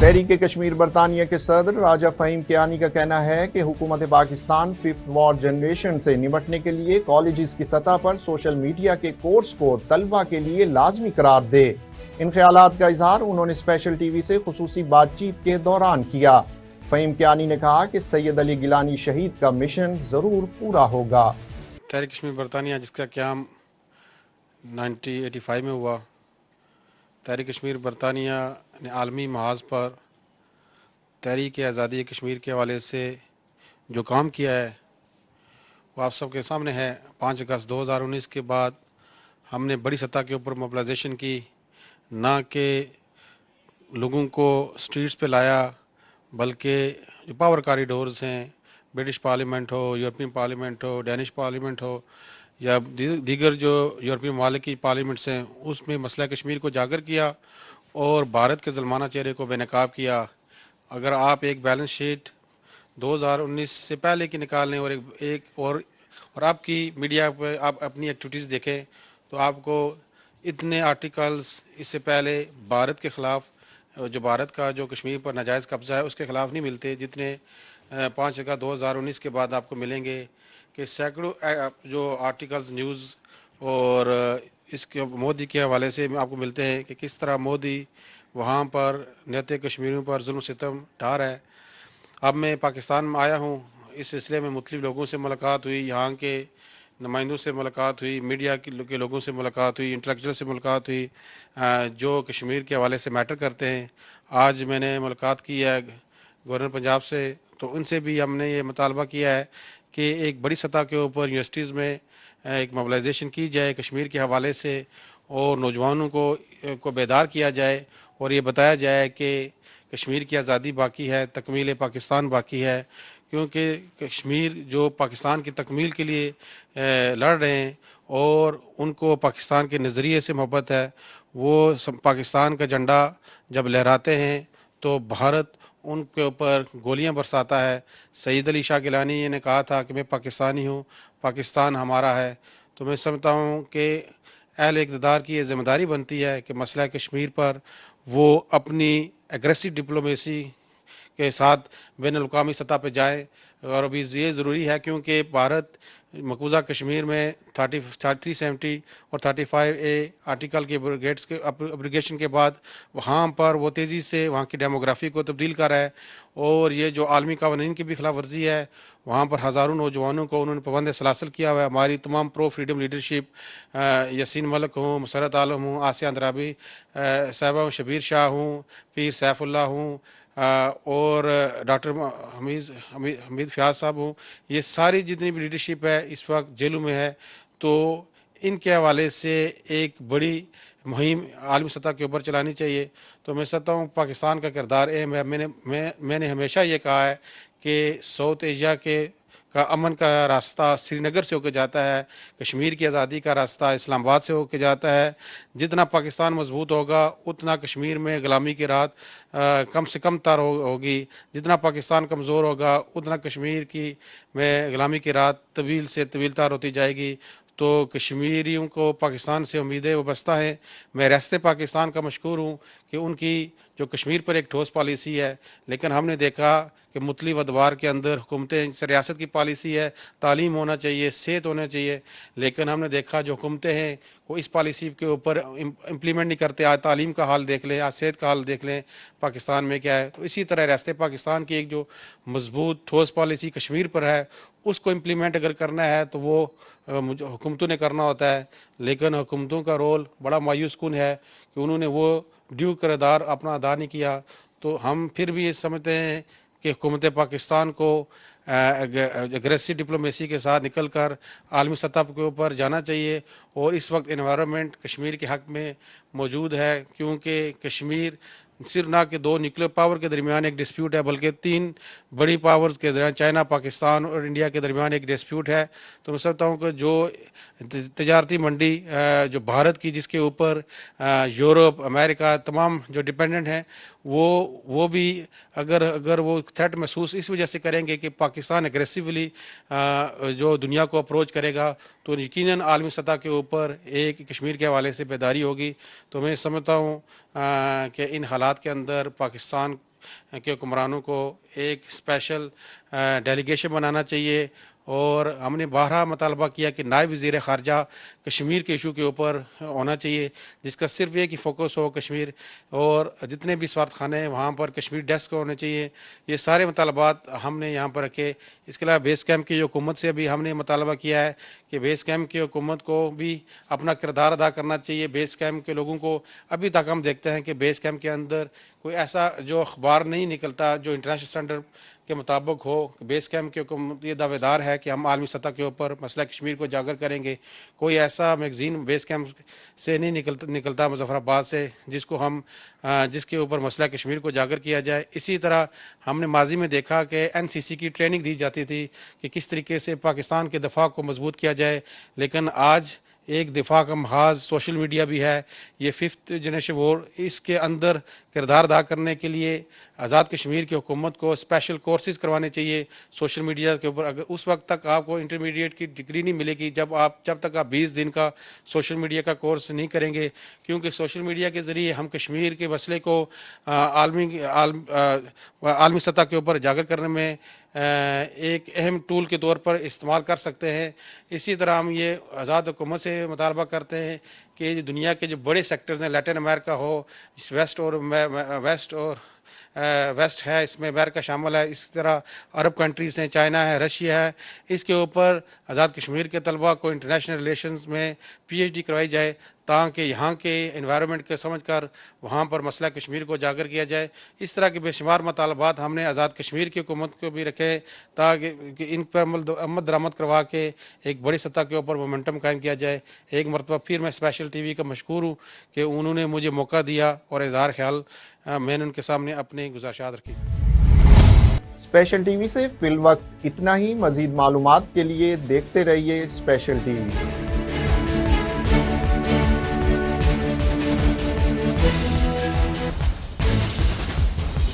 تحریک کشمیر برطانیہ کے صدر راجہ فہیم کیانی کا کہنا ہے کہ حکومت پاکستان ففتھ وار جنریشن سے نمٹنے کے لیے کالجز کی سطح پر سوشل میڈیا کے کورس کو طلبہ کے لیے لازمی قرار دے۔ ان خیالات کا اظہار انہوں نے اسپیشل ٹی وی سے خصوصی بات چیت کے دوران کیا۔ فہیم کیانی نے کہا کہ سید علی گیلانی شہید کا مشن ضرور پورا ہوگا۔ تحریک کشمیر برطانیہ جس کا قیام 1985 میں ہوا، تحریک کشمیر برطانیہ نے عالمی محاذ پر تحریک آزادی کشمیر کے حوالے سے جو کام کیا ہے وہ آپ سب کے سامنے ہے۔ 5 اگست 2019 کے بعد ہم نے بڑی سطح کے اوپر موبلائزیشن کی، نہ کہ لوگوں کو سٹریٹس پہ لایا بلکہ جو پاور کاریڈورز ہیں، برٹش پارلیمنٹ ہو، یورپین پارلیمنٹ ہو، ڈینش پارلیمنٹ ہو یا دیگر جو یورپی ممالک کی پارلیمنٹس ہیں، اس میں مسئلہ کشمیر کو اجاگر کیا اور بھارت کے ظلمانہ چہرے کو بے نقاب کیا۔ اگر آپ ایک بیلنس شیٹ 2019 سے پہلے کی نکال لیں اور آپ کی میڈیا پہ آپ اپنی ایکٹیویٹیز دیکھیں تو آپ کو اتنے آرٹیکلز اس سے پہلے بھارت کے خلاف، جو بھارت کا جو کشمیر پر ناجائز قبضہ ہے اس کے خلاف نہیں ملتے، جتنے 5 اگست 2019 کے بعد آپ کو ملیں گے کہ سینکڑوں جو آرٹیکلز نیوز اور اس کے مودی کے حوالے سے آپ کو ملتے ہیں کہ کس طرح مودی وہاں پر نیت کشمیریوں پر ظلم و ستم ڈھا رہا ہے۔ اب میں پاکستان میں آیا ہوں، اس سلسلے میں مختلف لوگوں سے ملاقات ہوئی، یہاں کے نمائندوں سے ملاقات ہوئی، میڈیا کے لوگوں سے ملاقات ہوئی، انٹلیکچوئل سے ملاقات ہوئی جو کشمیر کے حوالے سے میٹر کرتے ہیں۔ آج میں نے ملاقات کی ہے گورنر پنجاب سے، تو ان سے بھی ہم نے یہ مطالبہ کیا ہے کہ ایک بڑی سطح کے اوپر یونیورسٹیز میں ایک موبلائزیشن کی جائے کشمیر کے حوالے سے اور نوجوانوں کو بیدار کیا جائے اور یہ بتایا جائے کہ کشمیر کی آزادی باقی ہے، تکمیل پاکستان باقی ہے، کیونکہ کشمیر جو پاکستان کی تکمیل کے لیے لڑ رہے ہیں اور ان کو پاکستان کے نظریے سے محبت ہے، وہ پاکستان کا جھنڈا جب لہراتے ہیں تو بھارت ان کے اوپر گولیاں برساتا ہے۔ سید علی شاہ گیلانی نے کہا تھا کہ میں پاکستانی ہوں، پاکستان ہمارا ہے۔ تو میں سمجھتا ہوں کہ اہل اقتدار کی یہ ذمہ داری بنتی ہے کہ مسئلہ کشمیر پر وہ اپنی ایگریسو ڈپلومیسی کے ساتھ بین الاقوامی سطح پہ جائیں، اور ابھی یہ ضروری ہے کیونکہ بھارت مقبوضہ کشمیر میں 370 اور 35A آرٹیکل کے ابریگیشن کے بعد وہاں پر وہ تیزی سے وہاں کی ڈیموگرافی کو تبدیل کر رہا ہے، اور یہ جو عالمی قوانین کی بھی خلاف ورزی ہے، وہاں پر ہزاروں نوجوانوں کو انہوں نے پابند سلاسل کیا ہوا ہے۔ ہماری تمام پرو فریڈم لیڈرشپ، یاسین ملک ہوں، مسرت عالم ہوں، آسیہ اندرابی صاحبہ ہوں، شبیر شاہ ہوں، پیر سیف اللہ ہوں اور ڈاکٹر حمید فیاض صاحب ہوں، یہ ساری جتنی بھی لیڈرشپ ہے اس وقت جیلوں میں ہے۔ تو ان کے حوالے سے ایک بڑی مہم عالمی سطح کے اوپر چلانی چاہیے۔ تو میں سمجھتا ہوں پاکستان کا کردار اہم ہے۔ میں نے ہمیشہ یہ کہا ہے کہ ساؤتھ ایشیا کا امن کا راستہ سری نگر سے ہو کے جاتا ہے، کشمیر کی آزادی کا راستہ اسلام آباد سے ہو کے جاتا ہے۔ جتنا پاکستان مضبوط ہوگا اتنا کشمیر میں غلامی کی رات کم سے کم تر ہوگی، جتنا پاکستان کمزور ہوگا اتنا کشمیر کی میں غلامی کی رات طویل سے طویل تر ہوتی جائے گی۔ تو کشمیریوں کو پاکستان سے امیدیں وابستہ ہیں۔ میں ریاست پاکستان کا مشکور ہوں کہ ان کی جو کشمیر پر ایک ٹھوس پالیسی ہے، لیکن ہم نے دیکھا کہ مختلف ادوار کے اندر حکومتیں، ریاست کی پالیسی ہے تعلیم ہونا چاہیے، صحت ہونا چاہیے، لیکن ہم نے دیکھا جو حکومتیں ہیں وہ اس پالیسی کے اوپر امپلیمنٹ نہیں کرتے۔ آج تعلیم کا حال دیکھ لیں، آج صحت کا حال دیکھ لیں پاکستان میں کیا ہے۔ تو اسی طرح ریاست پاکستان کی ایک جو مضبوط ٹھوس پالیسی کشمیر پر ہے، اس کو امپلیمنٹ اگر کرنا ہے تو وہ حکومتوں نے کرنا ہوتا ہے، لیکن حکومتوں کا رول بڑا مایوس کن ہے کہ انہوں نے وہ ڈیو کردار اپنا ادا نہیں کیا۔ تو ہم پھر بھی یہ سمجھتے ہیں کہ حکومت پاکستان کو اگریسو ڈپلومیسی کے ساتھ نکل کر عالمی سطح کے اوپر جانا چاہیے، اور اس وقت انوائرمنٹ کشمیر کے حق میں موجود ہے، کیونکہ کشمیر صرف نہ کہ 2 نیوکلیر پاور کے درمیان ایک ڈسپیوٹ ہے بلکہ 3 بڑی پاورز کے درمیان، چائنا، پاکستان اور انڈیا کے درمیان ایک ڈسپیوٹ ہے۔ تو میں سمجھتا ہوں کہ جو تجارتی منڈی جو بھارت کی، جس کے اوپر یورپ، امریکہ تمام جو ڈیپینڈنٹ ہیں، وہ بھی اگر وہ تھریٹ محسوس اس وجہ سے کریں گے کہ پاکستان اگریسیولی جو دنیا کو اپروچ کرے گا، تو یقیناً عالمی سطح کے اوپر ایک کشمیر کے حوالے سے بیداری ہوگی۔ تو میں سمجھتا ہوں کہ ان حالات کے اندر پاکستان کے حکمرانوں کو ایک اسپیشل ڈیلیگیشن بنانا چاہیے، اور ہم نے بارہا مطالبہ کیا کہ نائب وزیر خارجہ کشمیر کے ایشو کے اوپر ہونا چاہیے، جس کا صرف یہ کہ فوکس ہو کشمیر، اور جتنے بھی سفارت خانے ہیں وہاں پر کشمیر ڈیسک ہونے چاہیے۔ یہ سارے مطالبات ہم نے یہاں پر رکھے۔ اس کے علاوہ بیس کیمپ کی حکومت سے بھی ہم نے مطالبہ کیا ہے کہ بیس کیمپ کی حکومت کو بھی اپنا کردار ادا کرنا چاہیے۔ بیس کیمپ کے لوگوں کو ابھی تک ہم دیکھتے ہیں کہ بیس کیمپ کے اندر کوئی ایسا جو اخبار نہیں نکلتا جو انٹرنیشنل اسٹینڈرڈ کے مطابق ہو۔ بیس کیمپ کی حکومت یہ دعوے دار ہے کہ ہم عالمی سطح کے اوپر مسئلہ کشمیر کو اجاگر کریں گے۔ کوئی ایسا میگزین بیس کیمپ سے نہیں نکلتا مظفر آباد سے جس کے اوپر مسئلہ کشمیر کو اجاگر کیا جائے۔ اسی طرح ہم نے ماضی میں دیکھا کہ NCC کی ٹریننگ دی جاتی تھی کہ کس طریقے سے پاکستان کے دفاع کو مضبوط کیا جائے، لیکن آج ایک دفاع کا محاذ سوشل میڈیا بھی ہے۔ یہ 5th جنریشن وار، اس کے اندر کردار ادا کرنے کے لیے آزاد کشمیر کی حکومت کو اسپیشل کورسز کروانے چاہیے سوشل میڈیا کے اوپر۔ اگر اس وقت تک آپ کو انٹرمیڈیٹ کی ڈگری نہیں ملے گی جب تک آپ 20 دن کا سوشل میڈیا کا کورس نہیں کریں گے، کیونکہ سوشل میڈیا کے ذریعے ہم کشمیر کے مسئلے کو عالمی سطح کے اوپر اجاگر کرنے میں ایک اہم ٹول کے طور پر استعمال کر سکتے ہیں۔ اسی طرح ہم یہ آزاد حکومت سے مطالبہ کرتے ہیں کہ دنیا کے جو بڑے سیکٹرز ہیں، لیٹن امریکہ ہو، ویسٹ ہے، اس میں امریکہ شامل ہے، اس طرح عرب کنٹریز ہیں، چائنا ہے، رشیا ہے، اس کے اوپر آزاد کشمیر کے طلباء کو انٹرنیشنل ریلیشنز میں PhD کروائی جائے، تاکہ یہاں کے انوائرمنٹ کو سمجھ کر وہاں پر مسئلہ کشمیر کو اجاگر کیا جائے۔ اس طرح کے بے شمار مطالبات ہم نے آزاد کشمیر کی حکومت کو بھی رکھے، تاکہ ان پر عمل درآمد کروا کے ایک بڑی سطح کے اوپر مومنٹم قائم کیا جائے۔ ایک مرتبہ پھر میں اسپیشل TV کا مشکور ہوں کہ انہوں نے مجھے موقع دیا اور اظہار خیال میں نے ان کے سامنے اپنی گزارشات رکھی۔ اسپیشل TV سے فی الوقت اتنا ہی۔ مزید معلومات کے لیے دیکھتے رہیے اسپیشل TV۔